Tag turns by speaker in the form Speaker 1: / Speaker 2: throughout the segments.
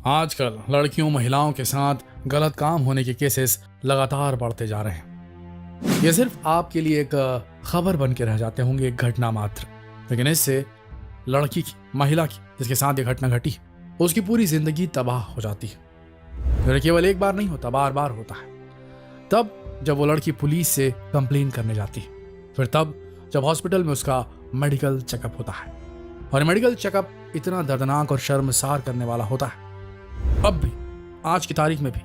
Speaker 1: आजकल लड़कियों महिलाओं के साथ गलत काम होने के केसेस लगातार बढ़ते जा रहे हैं। ये सिर्फ आपके लिए एक खबर बन के रह जाते होंगे, एक घटना मात्र, लेकिन इससे लड़की की, महिला की जिसके साथ ये घटना घटी उसकी पूरी जिंदगी तबाह हो जाती है। ये केवल एक बार नहीं होता, बार बार होता है। तब जब वो लड़की पुलिस से कंप्लेन करने जाती है, फिर तब जब हॉस्पिटल में उसका मेडिकल चेकअप होता है, और मेडिकल चेकअप इतना दर्दनाक और शर्मसार करने वाला होता है। अब भी आज की तारीख में भी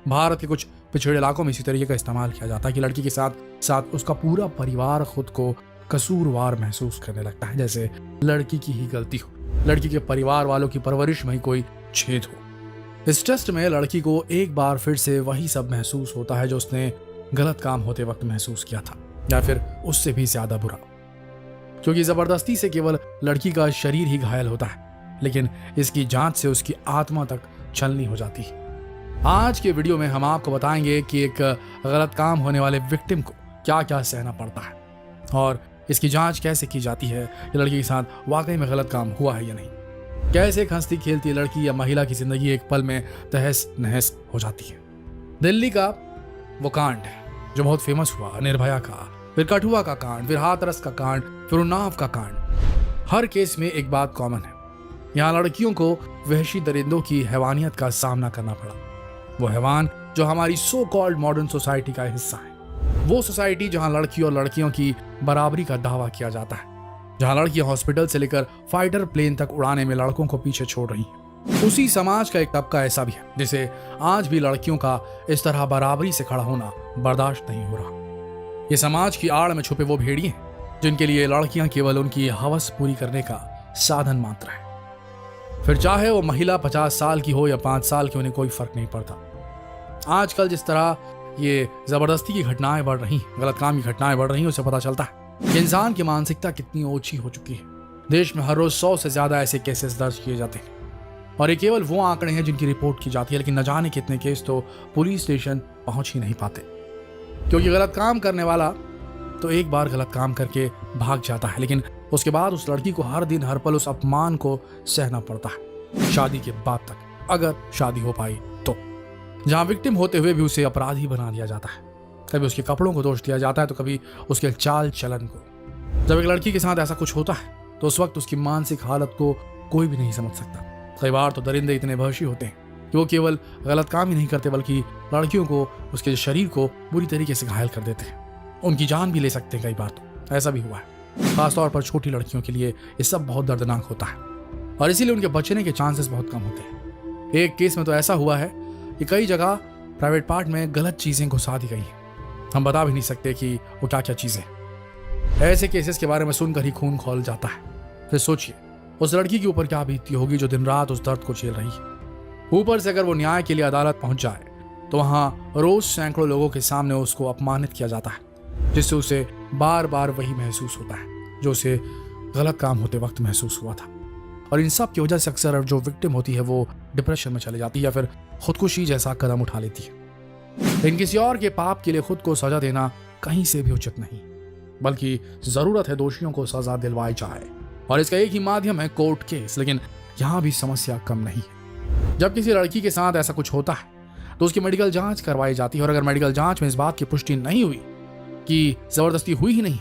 Speaker 1: भारत के कुछ पिछड़े इलाकों में इसी तरीके का इस्तेमाल किया जाता है कि लड़की के साथ साथ उसका पूरा परिवार खुद को कसूरवार महसूस करने लगता है, जैसे लड़की की ही गलती हो, लड़की के परिवार वालों की परवरिश में ही कोई छेद हो। इस टेस्ट में लड़की को एक बार फिर से वही सब महसूस होता है जो उसने गलत काम होते वक्त महसूस किया था, या फिर उससे भी ज्यादा बुरा, क्योंकि जबरदस्ती से केवल लड़की का शरीर ही घायल होता है, लेकिन इसकी जांच से उसकी आत्मा तक छलनी हो जाती है। आज के वीडियो में हम आपको बताएंगे कि एक गलत काम होने वाले विक्टिम को क्या क्या सहना पड़ता है और इसकी जांच कैसे की जाती है, ये लड़की के साथ वाकई में गलत काम हुआ है या नहीं, कैसे एक हंसती खेलती लड़की या महिला की जिंदगी एक पल में तहस नहस हो जाती है। दिल्ली का वो कांड जो बहुत फेमस हुआ, निर्भया का, फिर कठुआ का कांड, फिर हाथरस का कांड, फिर उन्नाव का कांड, हर केस में एक बात कॉमन है। यहाँ लड़कियों को वहशी दरिंदों की हैवानियत का सामना करना पड़ा। वो हैवान जो हमारी सो कॉल्ड मॉडर्न सोसाइटी का हिस्सा है, वो सोसाइटी जहाँ लड़की और लड़कियों की बराबरी का दावा किया जाता है, जहाँ लड़कियां हॉस्पिटल से लेकर फाइटर प्लेन तक उड़ाने में लड़कों को पीछे छोड़ रही हैं। उसी समाज का एक तबका ऐसा भी है जिसे आज भी लड़कियों का इस तरह बराबरी से खड़ा होना बर्दाश्त नहीं हो रहा। ये समाज की आड़ में छुपे वो भेड़िए हैं जिनके लिए लड़कियां केवल उनकी हवस पूरी करने का साधन मात्र है। फिर चाहे वो महिला 50 साल की हो या 5 साल की, उन्हें कोई फर्क नहीं पड़ता। आजकल जिस तरह ये जबरदस्ती की घटनाएं बढ़ रही, गलत काम की घटनाएं बढ़ रही, उससे पता चलता है कि इंसान की मानसिकता कितनी ओछी हो चुकी है। देश में हर रोज 100 से ज्यादा ऐसे केसेस दर्ज किए जाते हैं, और ये केवल वो आंकड़े हैं जिनकी रिपोर्ट की जाती है, लेकिन न जाने कितने केस तो पुलिस स्टेशन पहुंच ही नहीं पाते, क्योंकि गलत काम करने वाला तो एक बार गलत काम करके भाग जाता है, लेकिन उसके बाद उस लड़की को हर दिन हर पल उस अपमान को सहना पड़ता है, शादी के बाद तक, अगर शादी हो पाई तो। जहां विक्टिम होते हुए भी उसे अपराधी बना दिया जाता है। कभी उसके कपड़ों को दोष दिया जाता है तो कभी उसके चाल चलन को। जब एक लड़की के साथ ऐसा कुछ होता है तो उस वक्त उसकी मानसिक हालत को कोई भी नहीं समझ सकता। कई बार तो दरिंदे इतने वहशी होते हैं कि वो केवल गलत काम ही नहीं करते, बल्कि लड़कियों को, उसके शरीर को बुरी तरीके से घायल कर देते हैं, उनकी जान भी ले सकते हैं। कई बार तो ऐसा भी हुआ है। खासतौर पर छोटी लड़कियों के लिए ये सब बहुत दर्दनाक होता है, और इसीलिए उनके बचने के चांसेस बहुत कम होते हैं। एक केस में तो ऐसा हुआ है कि कई जगह प्राइवेट पार्ट में गलत चीजें घुसा दी गई हैं, हम बता भी नहीं सकते कि वो क्या क्या चीजें। ऐसे केसेस के बारे में सुनकर ही खून खौल जाता है। फिर सोचिए उस लड़की के ऊपर क्या बीतती होगी जो दिन रात उस दर्द को झेल रही है। ऊपर से अगर वो न्याय के लिए अदालत पहुंच जाए तो वहां रोज सैकड़ों लोगों के सामने उसको अपमानित किया जाता है, जिससे उसे बार बार वही महसूस होता है जो उसे गलत काम होते वक्त महसूस हुआ था। और इन सब की वजह से अक्सर जो विक्टिम होती है वो डिप्रेशन में चली जाती है या फिर खुदकुशी जैसा कदम उठा लेती है। लेकिन किसी और के पाप के लिए खुद को सजा देना कहीं से भी उचित नहीं, बल्कि जरूरत है दोषियों को सजा दिलवाई जाए, और इसका एक ही माध्यम है कोर्ट केस। लेकिन यहाँ भी समस्या कम नहीं है। जब किसी लड़की के साथ ऐसा कुछ होता है तो उसकी मेडिकल जांच करवाई जाती है, और अगर मेडिकल जांच में इस बात की पुष्टि नहीं हुई कि जबरदस्ती हुई ही नहीं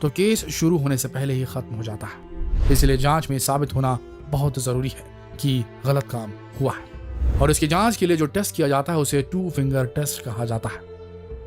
Speaker 1: तो केस शुरू होने से पहले ही खत्म हो जाता है। इसलिए जांच में साबित होना बहुत जरूरी है कि गलत काम हुआ है, और इसकी जांच के लिए जो टेस्ट किया जाता है उसे 2 फिंगर टेस्ट कहा जाता है।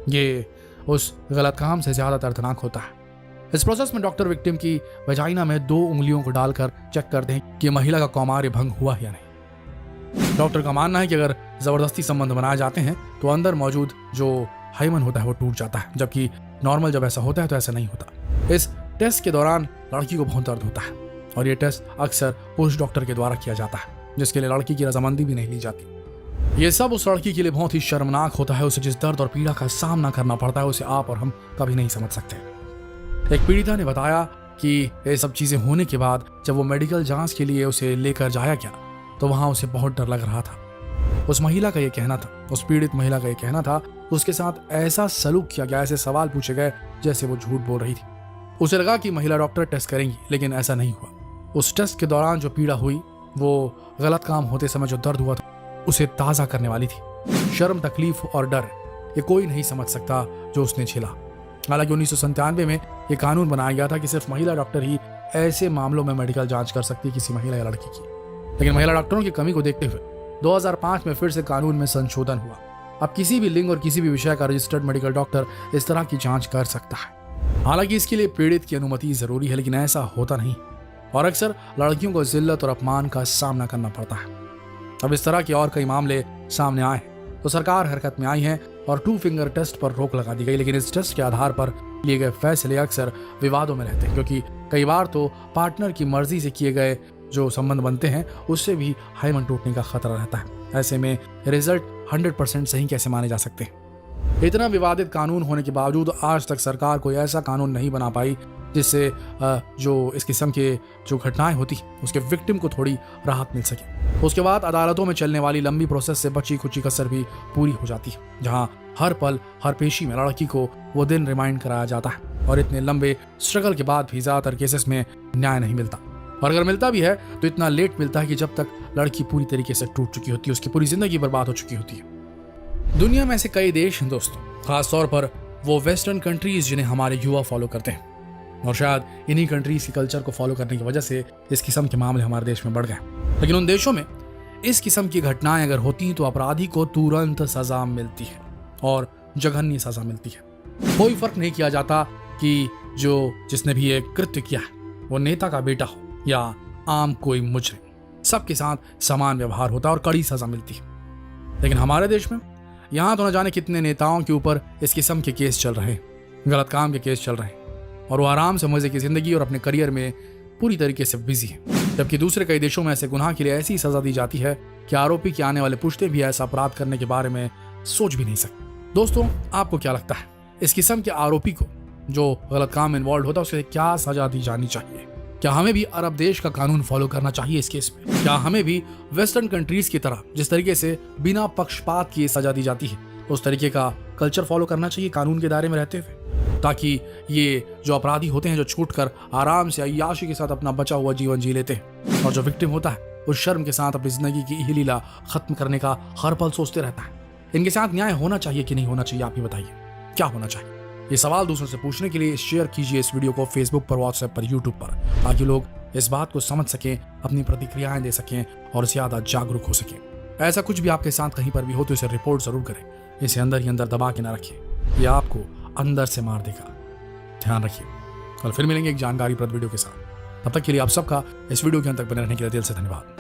Speaker 1: ये उस गलत काम से ज्यादा दर्दनाक होता है। इस प्रोसेस में डॉक्टर विक्टिम की वजाइना में 2 उंगलियों को डालकर चेक करते हैं कि महिला का कौमार्य भंग हुआ या नहीं। डॉक्टर का मानना है कि अगर जबरदस्ती संबंध बनाए जाते हैं तो अंदर मौजूद जो हाइमन होता है वो टूट जाता है, जबकि नॉर्मल जब ऐसा होता है तो ऐसा नहीं होता। इस टेस्ट के दौरान लड़की को बहुत दर्द होता है, और ये टेस्ट अक्सर पुरुष डॉक्टर के द्वारा किया जाता है, जिसके लिए लड़की की रजामंदी भी नहीं ली जाती। ये सब उस लड़की के लिए बहुत ही शर्मनाक होता है। उसे जिस दर्द और पीड़ा का सामना करना पड़ता है उसे आप और हम कभी नहीं समझ सकते। एक पीड़िता ने बताया कि ये सब चीजें होने के बाद जब वो मेडिकल जांच के लिए उसे लेकर जाया गया तो वहां उसे बहुत डर लग रहा था। उस महिला का ये कहना था, उस पीड़ित महिला का ये कहना था, उसके साथ ऐसा सलूक किया गया, ऐसे सवाल पूछे गए जैसे वो झूठ बोल रही थी। उसे लगा कि महिला डॉक्टर टेस्ट करेंगी, लेकिन ऐसा नहीं हुआ। उस टेस्ट के दौरान जो पीड़ा हुई, वो गलत काम होते समय जो दर्द हुआ था, उसे ताज़ा करने वाली थी। शर्म, तकलीफ और डर ये कोई नहीं समझ सकता जो उसने झेला। हालांकि 1997 में ये कानून बनाया गया था कि सिर्फ महिला डॉक्टर ही ऐसे मामलों में मेडिकल जांच कर सकती है किसी महिला या लड़की की। लेकिन महिला डॉक्टरों की कमी को देखते हुए 2005 में फिर से कानून में संशोधन हुआ। अब किसी भी लिंग और किसी भी विषय का रजिस्टर्ड मेडिकल डॉक्टर इस तरह की जांच कर सकता है। हालांकि इसके लिए पीड़ित की अनुमति जरूरी है, लेकिन ऐसा होता नहीं और अक्सर लड़कियों को जिल्लत और अपमान का सामना करना पड़ता है। अब इस तरह के और कई मामले सामने आए तो सरकार हरकत में आई है और 2 फिंगर टेस्ट पर रोक लगा दी गई। लेकिन इस टेस्ट के आधार पर लिए गए फैसले अक्सर विवादों में रहते हैं, क्योंकि कई बार तो पार्टनर की मर्जी से किए गए जो संबंध बनते हैं उससे भी हाइमन टूटने का खतरा रहता है। ऐसे में रिजल्ट 100% सही कैसे माने जा सकते हैं? इतना विवादित कानून होने के बावजूद आज तक सरकार कोई ऐसा कानून नहीं बना पाई जिससे जो इस किस्म के जो घटनाएं होती उसके विक्टिम को थोड़ी राहत मिल सके। उसके बाद अदालतों में चलने वाली लंबी प्रोसेस से बची खुची कसर भी पूरी हो जाती है, जहां हर पल हर पेशी में लड़की को वो दिन रिमाइंड कराया जाता है। और इतने लंबे स्ट्रगल के बाद भी ज्यादातर केसेस में न्याय नहीं मिलता, और अगर मिलता भी है तो इतना लेट मिलता है कि जब तक लड़की पूरी तरीके से टूट चुकी होती है, उसकी पूरी जिंदगी बर्बाद हो चुकी होती है। दुनिया में ऐसे कई देश हैं दोस्तों, खासतौर पर वो वेस्टर्न कंट्रीज जिन्हें हमारे युवा फॉलो करते हैं, और शायद इन्हीं कंट्रीज की कल्चर को फॉलो करने की वजह से इस किस्म के मामले हमारे देश में बढ़ गए। लेकिन उन देशों में इस किस्म की घटनाएं अगर होती तो अपराधी को तुरंत सजा मिलती है और जघन्य सजा मिलती है। कोई फर्क नहीं किया जाता कि जिसने भी ये कृत्य किया है वो नेता का बेटा हो या आम कोई मुजरिम, सबके साथ समान व्यवहार होता है और कड़ी सजा मिलती है। लेकिन हमारे देश में यहाँ तो न जाने कितने नेताओं के ऊपर इस किस्म के केस चल रहे हैं, गलत काम के केस चल रहे हैं, और वो आराम से मजे की जिंदगी और अपने करियर में पूरी तरीके से बिजी है। जबकि दूसरे कई देशों में ऐसे गुनाह के लिए ऐसी सजा दी जाती है कि आरोपी के आने वाले पुश्ते भी ऐसा अपराध करने के बारे में सोच भी नहीं सकते। दोस्तों, आपको क्या लगता है इस किस्म के आरोपी को जो गलत काम में इन्वॉल्व होता है उसे क्या सजा दी जानी चाहिए? क्या हमें भी अरब देश का कानून फॉलो करना चाहिए इस केस में? क्या हमें भी वेस्टर्न कंट्रीज की तरह जिस तरीके से बिना पक्षपात किए सजा दी जाती है उस तरीके का कल्चर फॉलो करना चाहिए कानून के दायरे में रहते हुए, ताकि ये जो अपराधी होते हैं जो छूटकर आराम से अय्याशी के साथ अपना बचा हुआ जीवन जी लेते हैं, और जो विक्टिम होता है उस शर्म के साथ अपनी जिंदगी की यही लीला खत्म करने का हर पल सोचते रहता है। इनके साथ न्याय होना चाहिए कि नहीं होना चाहिए? आप ही बताइए, क्या होना चाहिए? ये सवाल दूसरों से पूछने के लिए शेयर कीजिए इस वीडियो को फेसबुक पर, व्हाट्सएप पर, यूट्यूब पर, ताकि लोग इस बात को समझ सकें, अपनी प्रतिक्रियाएं दे सकें और ज्यादा जागरूक हो सकें। ऐसा कुछ भी आपके साथ कहीं पर भी हो तो इसे रिपोर्ट जरूर करें, इसे अंदर ही अंदर दबा के ना रखिए, ये आपको अंदर से मार देगा। ध्यान रखिए, कल फिर मिलेंगे एक जानकारीप्रद वीडियो के साथ। तब तक के लिए आप सबका इस वीडियो के अंत तक बने रहने के लिए दिल से धन्यवाद।